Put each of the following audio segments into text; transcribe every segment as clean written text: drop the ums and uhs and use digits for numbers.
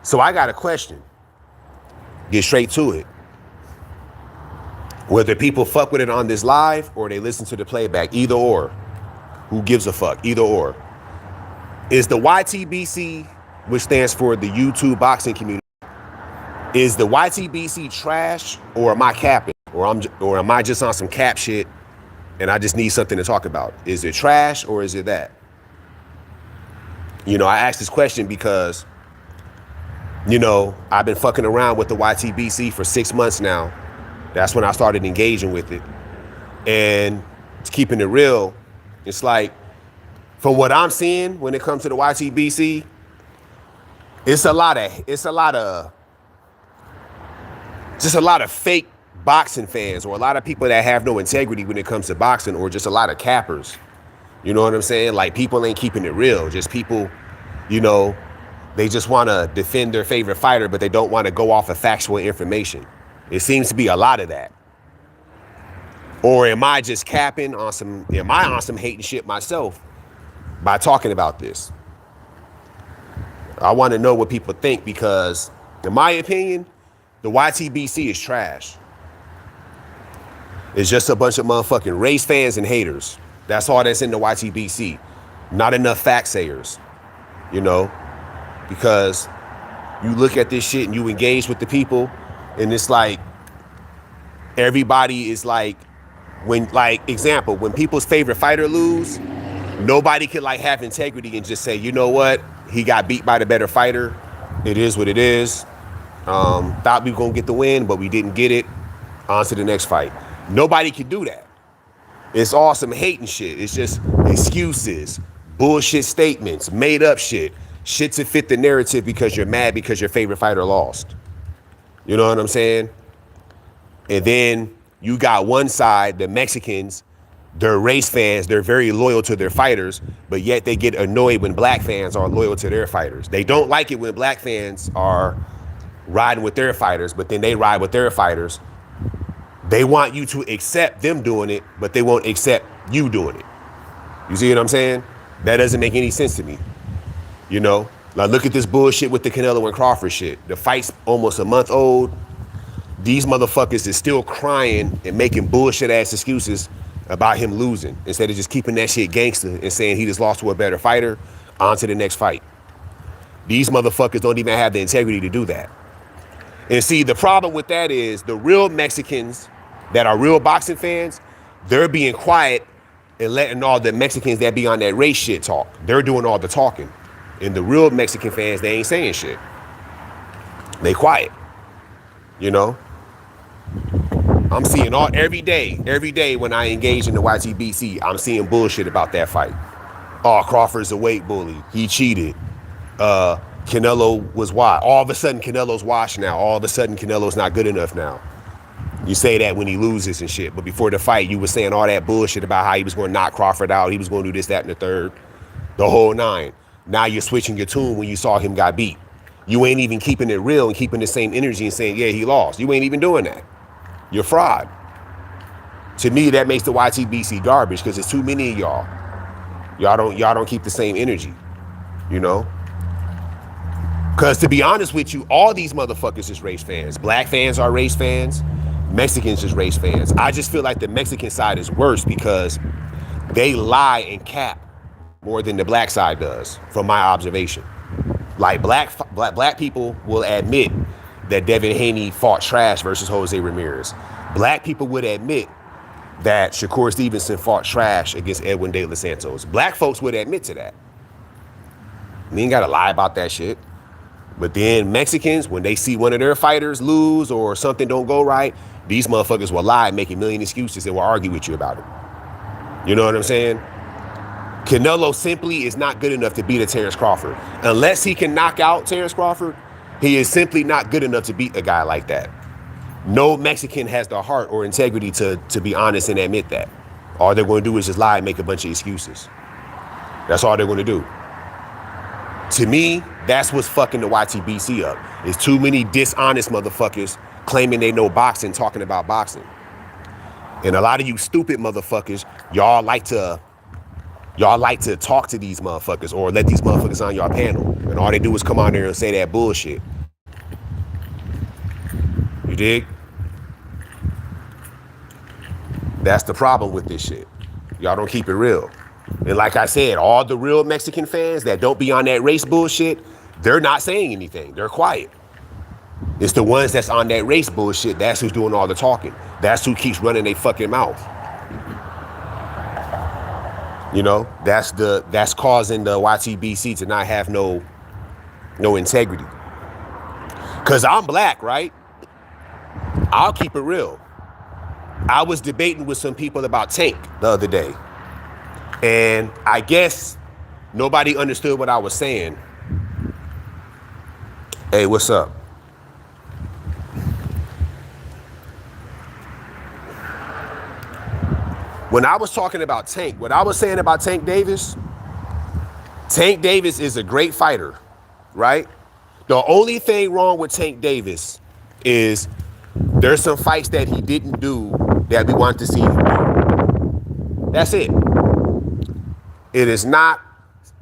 So I got a question. Get straight to it. Whether people fuck with it on this live or they listen to the playback, either or. Who gives a fuck? Either or. Is the YTBC, which stands for the YouTube boxing community, is the YTBC trash, or am I capping? Or am I just on some cap shit and I just need something to talk about? Is it trash or is it that? You know, I asked this question because, you know, I've been fucking around with the YTBC for 6 months now. That's when I started engaging with it. And keeping it real, it's like, from what I'm seeing when it comes to the YTBC, it's a lot of fake boxing fans, or a lot of people that have no integrity when it comes to boxing, or just a lot of cappers. You know what I'm saying? Like, people ain't keeping it real. Just people, you know, they just want to defend their favorite fighter, but they don't want to go off of factual information. It seems to be a lot of that. Or am I just capping on some, am I on some hating shit myself by talking about this? I want to know what people think, because in my opinion, the YTBC is trash. It's just a bunch of motherfucking race fans and haters. That's all that's in the YTBC. Not enough fact sayers, you know, because you look at this shit and you engage with the people, and it's like everybody is like, when, like, example, when people's favorite fighter lose, nobody can like have integrity and just say, you know what, he got beat by the better fighter. It is what it is. Thought we were gonna get the win, but we didn't get it. On to the next fight. Nobody can do that. It's all some hating shit. It's just excuses, bullshit statements, made up shit to fit the narrative because you're mad because your favorite fighter lost. You know what I'm saying? And then you got one side, the Mexicans, they're race fans, they're very loyal to their fighters, but yet they get annoyed when black fans are loyal to their fighters. They don't like it when black fans are riding with their fighters, but then they ride with their fighters. They want you to accept them doing it, but they won't accept you doing it. You see what I'm saying? That doesn't make any sense to me. You know? Now look at this bullshit with the Canelo and Crawford shit. The fight's almost a month old. These motherfuckers is still crying and making bullshit ass excuses about him losing, instead of just keeping that shit gangster and saying he just lost to a better fighter, on to the next fight. These motherfuckers don't even have the integrity to do that. And see, the problem with that is the real Mexicans that are real boxing fans, they're being quiet and letting all the Mexicans that be on that race shit talk. They're doing all the talking. And the real Mexican fans, they ain't saying shit. They quiet. You know? I'm seeing every day when I engage in the YTBC, I'm seeing bullshit about that fight. Oh, Crawford's a weight bully. He cheated. Canelo was washed. All of a sudden, Canelo's washed now. All of a sudden, Canelo's not good enough now. You say that when he loses and shit. But before the fight, you were saying all that bullshit about how he was going to knock Crawford out. He was going to do this, that, and the third. The whole nine. Now you're switching your tune when you saw him got beat. You ain't even keeping it real and keeping the same energy and saying, yeah, he lost. You ain't even doing that. You're fraud. To me, that makes the YTBC garbage, because there's too many of y'all. Y'all don't keep the same energy, you know? Because to be honest with you, all these motherfuckers is race fans. Black fans are race fans. Mexicans is race fans. I just feel like the Mexican side is worse because they lie and cap more than the black side does, from my observation. Like black people will admit that Devin Haney fought trash versus Jose Ramirez. Black people would admit that Shakur Stevenson fought trash against Edwin De Los Santos. Black folks would admit to that. We ain't gotta lie about that shit. But then Mexicans, when they see one of their fighters lose or something don't go right, these motherfuckers will lie and make a million excuses and will argue with you about it. You know what I'm saying? Canelo simply is not good enough to beat a Terrence Crawford. Unless he can knock out Terrence Crawford, he is simply not good enough to beat a guy like that. No Mexican has the heart or integrity to be honest and admit that. All they're going to do is just lie and make a bunch of excuses. That's all they're going to do. To me, that's what's fucking the YTBC up. There's too many dishonest motherfuckers claiming they know boxing, talking about boxing. And a lot of you stupid motherfuckers, y'all like to talk to these motherfuckers or let these motherfuckers on your panel. And all they do is come on there and say that bullshit. You dig? That's the problem with this shit. Y'all don't keep it real. And like I said, all the real Mexican fans that don't be on that race bullshit, they're not saying anything. They're quiet. It's the ones that's on that race bullshit, that's who's doing all the talking. That's who keeps running their fucking mouth. You know, that's causing the ytbc to not have no integrity. Cause I'm black, right? I'll keep it real. I was debating with some people about Tank the other day. And I guess nobody understood what I was saying. Hey, what's up? When I was talking about Tank, what I was saying about Tank Davis is a great fighter, right? The only thing wrong with Tank Davis is there's some fights that he didn't do that we want to see him do. That's it. It is not,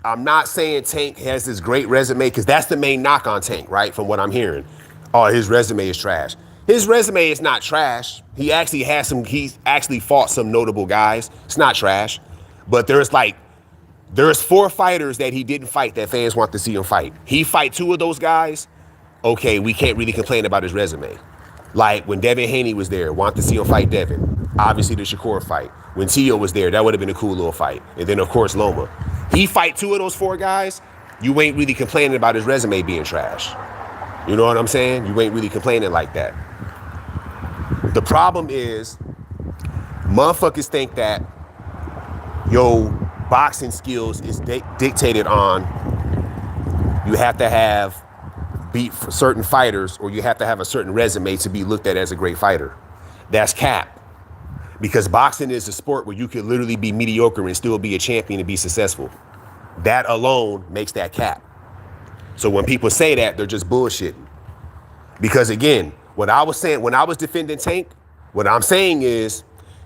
I'm not saying Tank has this great resume, because that's the main knock on Tank, right? From what I'm hearing. Oh, his resume is trash. His resume is not trash. He actually he's actually fought some notable guys. It's not trash. But there's 4 fighters that he didn't fight that fans want to see him fight. He fight 2 of those guys. Okay, we can't really complain about his resume. Like when Devin Haney was there, want to see him fight Devin. Obviously the Shakur fight. When Tio was there, that would have been a cool little fight. And then of course Loma. He fight 2 of those 4 guys, you ain't really complaining about his resume being trash. You know what I'm saying? You ain't really complaining like that. The problem is, motherfuckers think that your boxing skills is dictated on you have to have beat certain fighters or you have to have a certain resume to be looked at as a great fighter. That's cap. Because boxing is a sport where you could literally be mediocre and still be a champion and be successful. That alone makes that cap. So when people say that, they're just bullshitting. Because again, what I was saying, when I was defending Tank, what I'm saying is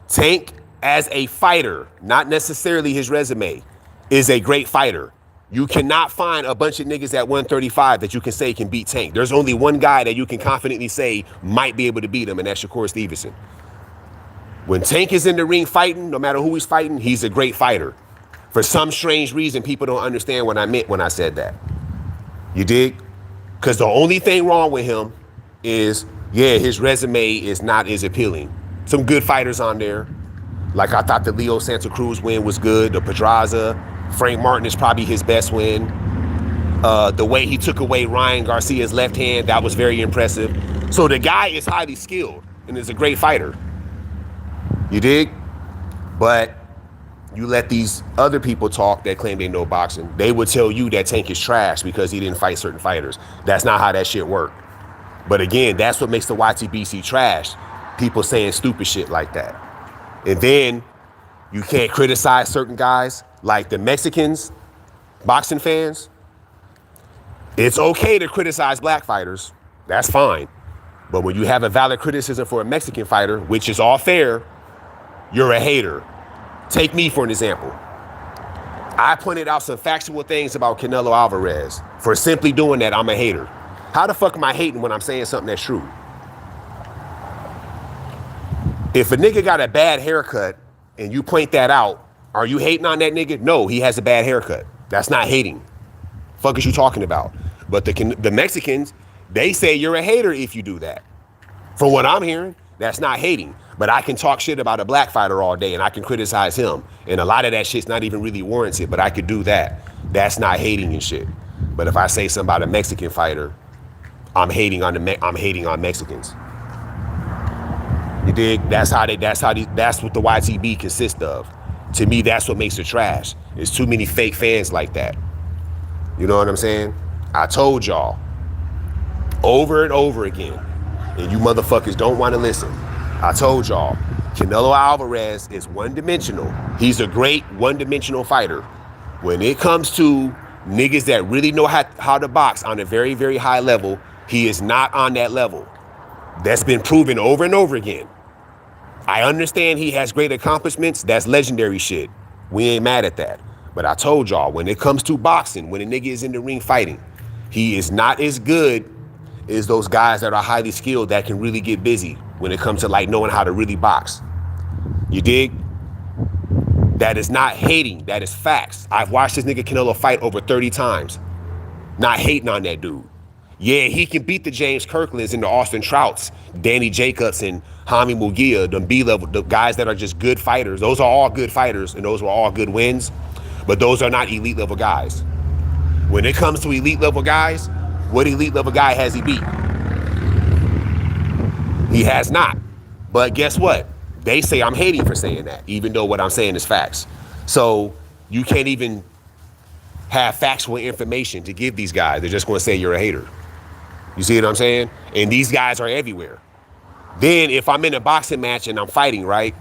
Tank as a fighter, not necessarily his resume, is a great fighter. You cannot find a bunch of niggas at 135 that you can say can beat Tank. There's only one guy that you can confidently say might be able to beat him, and that's Shakur Stevenson. When Tank is in the ring fighting, no matter who he's fighting, he's a great fighter. For some strange reason, people don't understand what I meant when I said that. You dig? Because the only thing wrong with him is, yeah, his resume is not as appealing. Some good fighters on there. Like I thought the Leo Santa Cruz win was good. The Pedraza. Frank Martin is probably his best win. The way he took away Ryan Garcia's left hand, that was very impressive. So the guy is highly skilled and is a great fighter. You dig? But you let these other people talk that claim they know boxing. They would tell you that Tank is trash because he didn't fight certain fighters. That's not how that shit worked. But again, that's what makes the ytbc trash. People saying stupid shit like that. And then you can't criticize certain guys like the Mexicans, boxing fans. It's okay to criticize black fighters. That's fine. But when you have a valid criticism for a Mexican fighter, which is all fair, you're a hater. Take me for an example. I pointed out some factual things about Canelo Alvarez. For simply doing that, I'm a hater. How the fuck am I hating when I'm saying something that's true? If a nigga got a bad haircut and you point that out, are you hating on that nigga? No, he has a bad haircut. That's not hating. Fuck is you talking about? But the Mexicans, they say you're a hater if you do that. From what I'm hearing, that's not hating. But I can talk shit about a black fighter all day and I can criticize him. And a lot of that shit's not even really warranted, but I could do that. That's not hating and shit. But if I say something about a Mexican fighter, I'm hating on Mexicans. You dig? That's what the YTB consists of. To me, that's what makes it trash. There's too many fake fans like that. You know what I'm saying? I told y'all over and over again, and you motherfuckers don't want to listen. I told y'all, Canelo Alvarez is one-dimensional. He's a great one-dimensional fighter. When it comes to niggas that really know how to box on a very, very high level, he is not on that level. That's been proven over and over again. I understand he has great accomplishments. That's legendary shit. We ain't mad at that. But I told y'all, when it comes to boxing, when a nigga is in the ring fighting, he is not as good is those guys that are highly skilled that can really get busy when it comes to like knowing how to really box. You dig? That is not hating. That is facts. I've watched this nigga Canelo fight over 30 times. Not hating on that dude. Yeah, he can beat the James Kirklands and the Austin Trouts, Danny Jacobs and Hami Mugia, them B-level, the guys that are just good fighters. Those are all good fighters and those were all good wins, but those are not elite level guys. When it comes to elite level guys, what elite level guy has he beat? He has not. But guess what? They say I'm hating for saying that, even though what I'm saying is facts. So you can't even have factual information to give these guys. They're just going to say you're a hater. You see what I'm saying? And these guys are everywhere. Then if I'm in a boxing match and I'm fighting, right?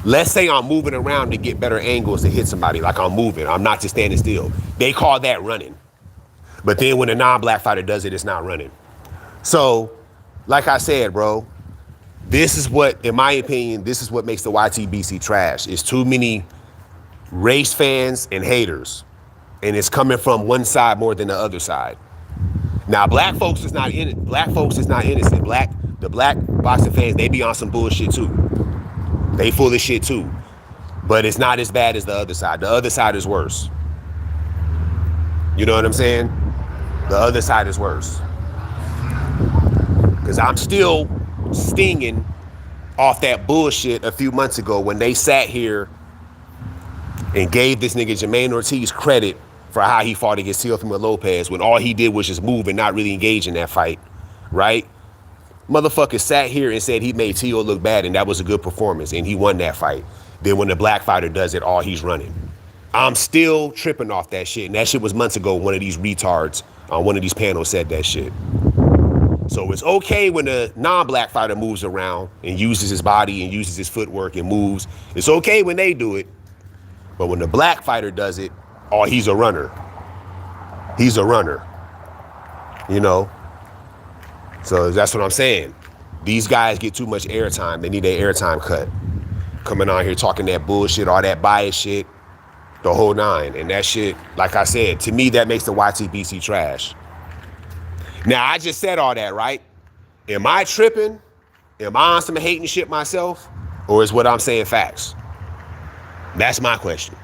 Let's say I'm moving around to get better angles to hit somebody, like I'm moving. I'm not just standing still. They call that running. But then when a non-black fighter does it, it's not running. So, like I said, bro, this is what, in my opinion, this is what makes the YTBC trash. It's too many race fans and haters. And it's coming from one side more than the other side. Now, black folks is not in it. Black folks is not innocent. The black boxing fans, they be on some bullshit too. They full of shit too. But it's not as bad as the other side. The other side is worse. You know what I'm saying? The other side is worse. Because I'm still stinging off that bullshit a few months ago when they sat here and gave this nigga Jermaine Ortiz credit for how he fought against Teofimo Lopez when all he did was just move and not really engage in that fight, right? Motherfucker sat here and said he made Teo look bad and that was a good performance and he won that fight. Then when the black fighter does it, all he's running. I'm still tripping off that shit, and that shit was months ago. One of these retards on one of these panels said that shit. So it's okay when a non-black fighter moves around and uses his body and uses his footwork and moves. It's okay when they do it. But when the black fighter does it, oh, he's a runner. He's a runner. You know? So that's what I'm saying. These guys get too much airtime. They need their airtime cut. Coming on here talking that bullshit, all that bias shit, the whole nine. And that shit, like I said, to me, that makes the YTBC trash. Now, I just said all that, right? Am I tripping? Am I on some hating shit myself? Or is what I'm saying facts? That's my question.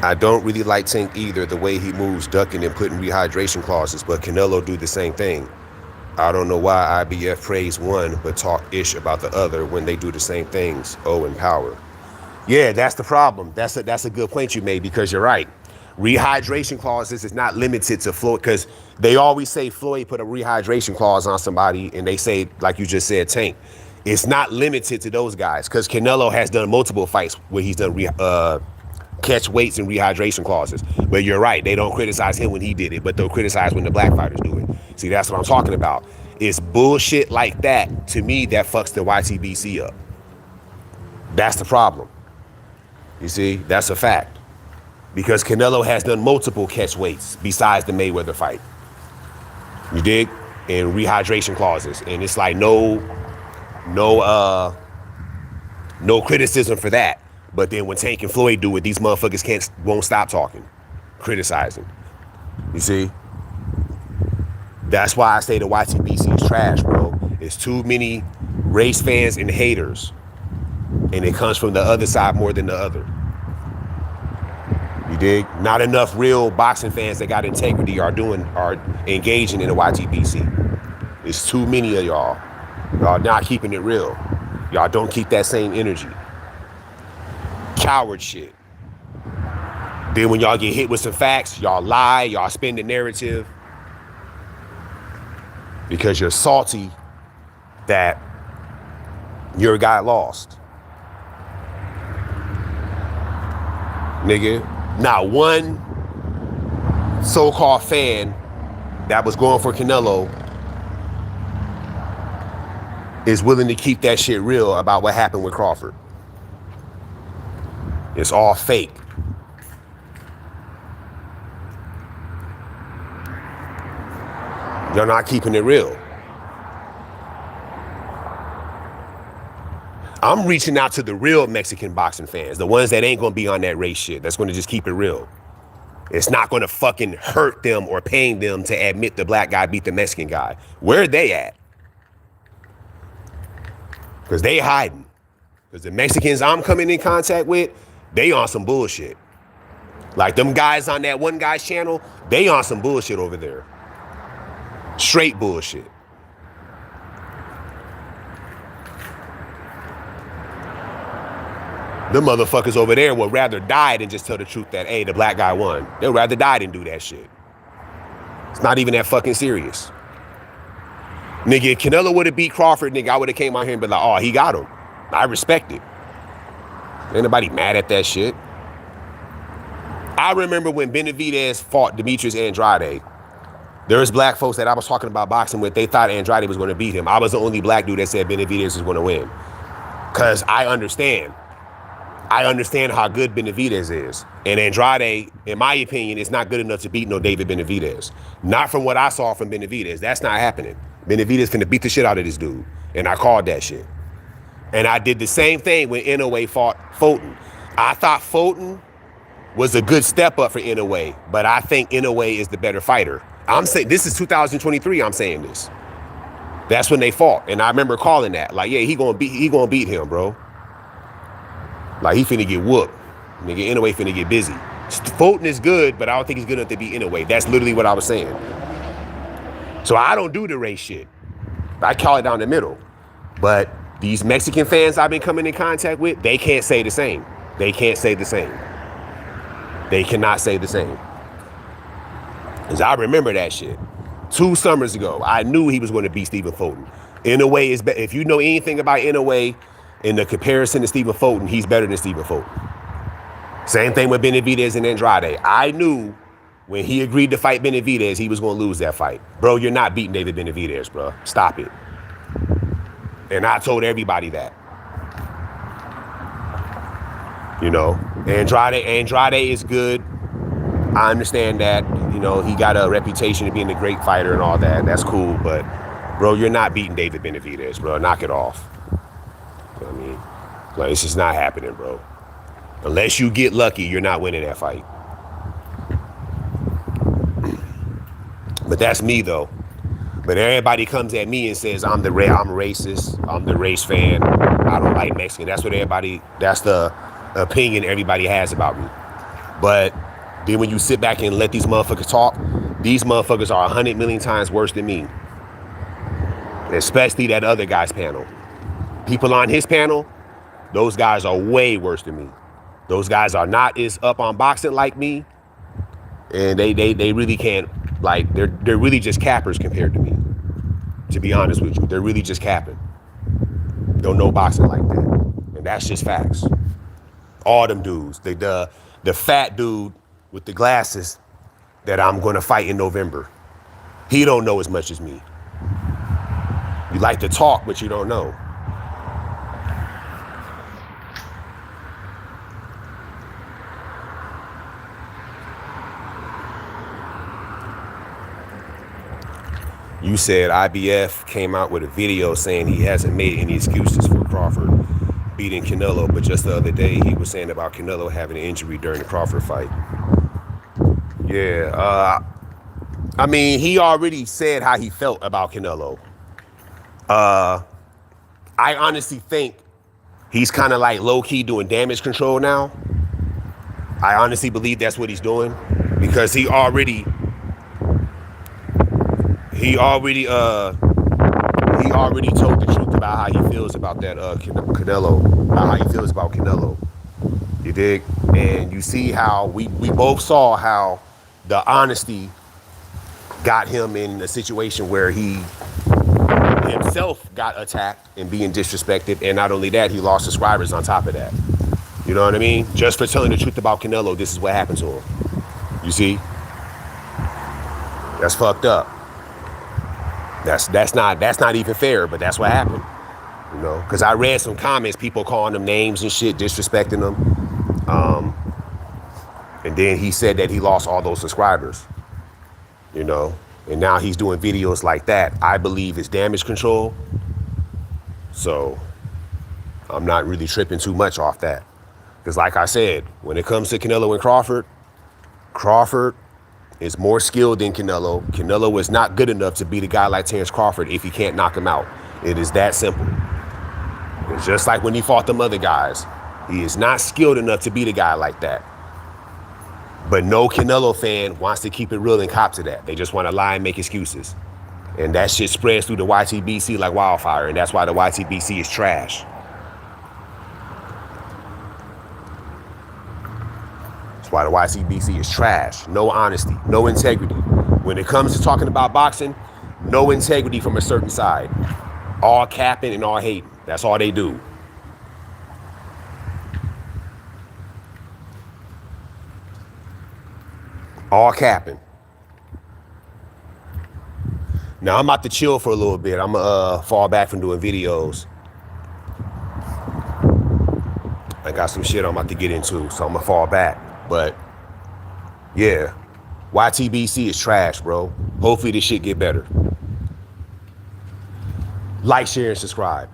I don't really like Tank either, the way he moves, ducking and putting rehydration clauses, but Canelo do the same thing. I don't know why IBF praise one, but talk ish about the other when they do the same things. Oh, and power. Yeah, that's the problem. That's a good point you made, because you're right. Rehydration clauses is not limited to Floyd, because they always say Floyd put a rehydration clause on somebody, and they say, like you just said, Tank. It's not limited to those guys, because Canelo has done multiple fights where he's done catch weights and rehydration clauses. But you're right, they don't criticize him when he did it, but they'll criticize when the black fighters do it. See, that's what I'm talking about. It's bullshit like that, to me, that fucks the YTBC up. That's the problem. You see, that's a fact. Because Canelo has done multiple catch weights besides the Mayweather fight. You dig? And rehydration clauses. And it's like no criticism for that. But then when Tank and Floyd do it, these motherfuckers won't stop talking, criticizing. You see? That's why I say the YTBC is trash, bro. It's too many race fans and haters. And it comes from the other side more than the other. You dig? Not enough real boxing fans that got integrity are engaging in the YTBC. It's too many of y'all. Y'all not keeping it real. Y'all don't keep that same energy. Coward shit. Then when y'all get hit with some facts, y'all lie, y'all spin the narrative. Because you're salty that your guy lost. Nigga, not one so-called fan that was going for Canelo is willing to keep that shit real about what happened with Crawford. It's all fake. They're not keeping it real. I'm reaching out to the real Mexican boxing fans, the ones that ain't gonna be on that race shit, that's gonna just keep it real. It's not going to fucking hurt them or pain them to admit the black guy beat the Mexican guy. Where are they at? Because they hiding. Because the Mexicans I'm coming in contact with, they on some bullshit. Like them guys on that one guy's channel, they on some bullshit over there. Straight bullshit. The motherfuckers over there would rather die than just tell the truth that, hey, the black guy won. They'd rather die than do that shit. It's not even that fucking serious. Nigga, if Canelo would have beat Crawford, nigga, I would have came out here and been like, oh, he got him. I respect it. Ain't nobody mad at that shit. I remember when Benavidez fought Demetrius Andrade. There was black folks that I was talking about boxing with, they thought Andrade was going to beat him. I was the only black dude that said Benavidez was going to win. Because I understand how good Benavidez is. And Andrade, in my opinion, is not good enough to beat no David Benavidez. Not from what I saw from Benavidez. That's not happening. Benavidez finna beat the shit out of this dude. And I called that shit. And I did the same thing when Inoue fought Fulton. I thought Fulton was a good step up for Inoue, but I think Inoue is the better fighter. I'm saying, this is 2023, I'm saying this. That's when they fought. And I remember calling that. Like, yeah, he gonna beat him, bro. Like, he finna get whooped. Nigga, Inoue finna get busy. Fulton is good, but I don't think he's good enough to beat Inoue. That's literally what I was saying. So I don't do the race shit. I call it down the middle. But these Mexican fans I've been coming in contact with, they can't say the same. They can't say the same. They cannot say the same. Because I remember that shit. 2 summers ago, I knew he was going to beat Stephen Fulton. Inoue is better. If you know anything about Inoue, in the comparison to Stephen Fulton, he's better than Stephen Fulton. Same thing with Benavidez and Andrade. I knew when he agreed to fight Benavidez, he was going to lose that fight. Bro, you're not beating David Benavidez, bro. Stop it. And I told everybody that. You know, Andrade is good. I understand that. You know, he got a reputation of being a great fighter and all that. That's cool, but bro, you're not beating David Benavidez, bro. Knock it off. You know what I mean? Like, it's just not happening, bro. Unless you get lucky, you're not winning that fight. But that's me, though. But everybody comes at me and says, I'm racist. I'm the race fan. I don't like Mexican. That's the opinion everybody has about me. But then when you sit back and let these motherfuckers talk, these motherfuckers are 100 million times worse than me. Especially that other guy's panel. People on his panel, those guys are way worse than me. Those guys are not as up on boxing like me. And they really can't, like, they're really just cappers compared to me. To be honest with you, they're really just capping. Don't know boxing like that. And that's just facts. All them dudes. The fat dude with the glasses that I'm going to fight in November. He don't know as much as me. You like to talk, but you don't know. You said IBF came out with a video saying he hasn't made any excuses for Crawford beating Canelo, but just the other day he was saying about Canelo having an injury during the Crawford fight. Yeah, I mean, he already said how he felt about Canelo. I honestly think he's kind of like low-key doing damage control now. I honestly believe that's what he's doing because he already told the truth about how he feels about that Canelo, about how he feels about Canelo. You dig? And you see how we both saw how the honesty got him in a situation where he himself got attacked and being disrespected, and not only that, he lost subscribers on top of that. You know what I mean? Just for telling the truth about Canelo, this is what happened to him. You see? That's fucked up. That's not even fair, but that's what happened. You know, because I read some comments, people calling him names and shit, disrespecting him. And then he said that he lost all those subscribers. You know, and now he's doing videos like that. I believe it's damage control. So I'm not really tripping too much off that. Because like I said, when it comes to Canelo and Crawford, Crawford is more skilled than Canelo. Canelo is not good enough to beat a guy like Terrence Crawford if he can't knock him out. It is that simple. It's just like when he fought them other guys. He is not skilled enough to beat a guy like that. But no Canelo fan wants to keep it real and cop to that. They just want to lie and make excuses. And that shit spreads through the YTBC like wildfire, and that's why the YTBC is trash. That's why the YTBC is trash. No honesty, no integrity. When it comes to talking about boxing, no integrity from a certain side. All capping and all hating. That's all they do. All capping. Now I'm about to chill for a little bit. I'm gonna fall back from doing videos. I got some shit I'm about to get into, so I'm gonna fall back. But yeah, YTBC is trash, bro. Hopefully this shit get better. Like, share, and subscribe.